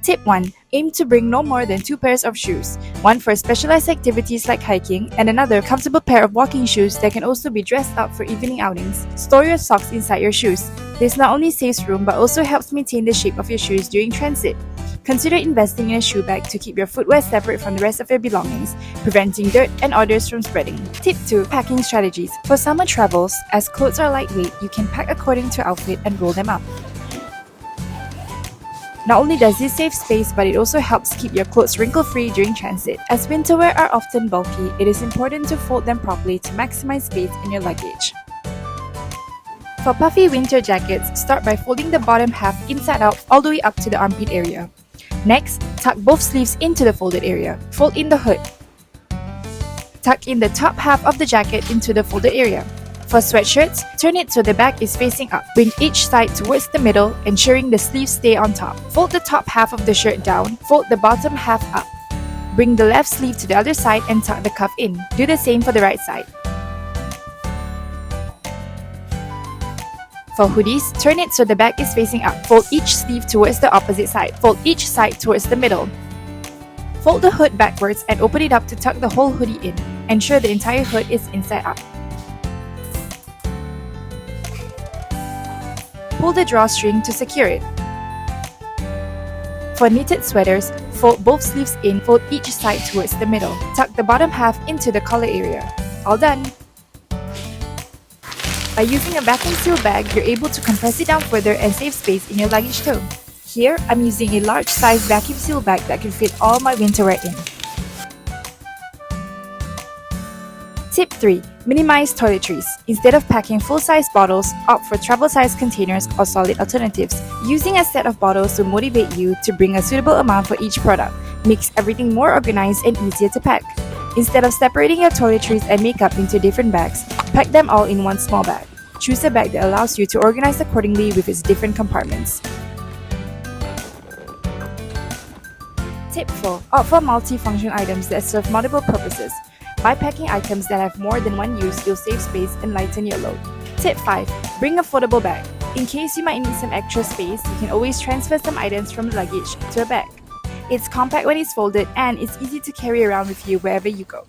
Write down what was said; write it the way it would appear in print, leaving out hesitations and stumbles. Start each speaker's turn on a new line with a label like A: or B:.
A: Tip 1. Aim to bring no more than 2 pairs of shoes, one for specialized activities like hiking and another comfortable pair of walking shoes that can also be dressed up for evening outings. Store your socks inside your shoes. This not only saves room but also helps maintain the shape of your shoes during transit. Consider investing in a shoe bag to keep your footwear separate from the rest of your belongings, preventing dirt and odors from spreading. Tip 2. Packing strategies. For summer travels, as clothes are lightweight, you can pack according to outfit and roll them up. Not only does this save space, but it also helps keep your clothes wrinkle-free during transit. As winter wear are often bulky, it is important to fold them properly to maximize space in your luggage. For puffy winter jackets, start by folding the bottom half inside out all the way up to the armpit area. Next, tuck both sleeves into the folded area. Fold in the hood. Tuck in the top half of the jacket into the folded area. For sweatshirts, turn it so the back is facing up. Bring each side towards the middle, ensuring the sleeves stay on top. Fold the top half of the shirt down, fold the bottom half up. Bring the left sleeve to the other side and tuck the cuff in. Do the same for the right side. For hoodies, turn it so the back is facing up. Fold each sleeve towards the opposite side. Fold each side towards the middle. Fold the hood backwards and open it up to tuck the whole hoodie in. Ensure the entire hood is inside out. Pull the drawstring to secure it. For knitted sweaters, fold both sleeves in, fold each side towards the middle. Tuck the bottom half into the collar area. All done! By using a vacuum seal bag, you're able to compress it down further and save space in your luggage too. Here, I'm using a large size vacuum seal bag that can fit all my winter wear in. Tip 3. Minimize toiletries. Instead of packing full-size bottles, opt for travel-size containers or solid alternatives. Using a set of bottles will motivate you to bring a suitable amount for each product, makes everything more organized and easier to pack. Instead of separating your toiletries and makeup into different bags, pack them all in one small bag. Choose a bag that allows you to organize accordingly with its different compartments. Tip 4. Opt for multi-function items that serve multiple purposes. By packing items that have more than one use, you'll save space and lighten your load. Tip 5. Bring a foldable bag. In case you might need some extra space, you can always transfer some items from the luggage to a bag. It's compact when it's folded and it's easy to carry around with you wherever you go.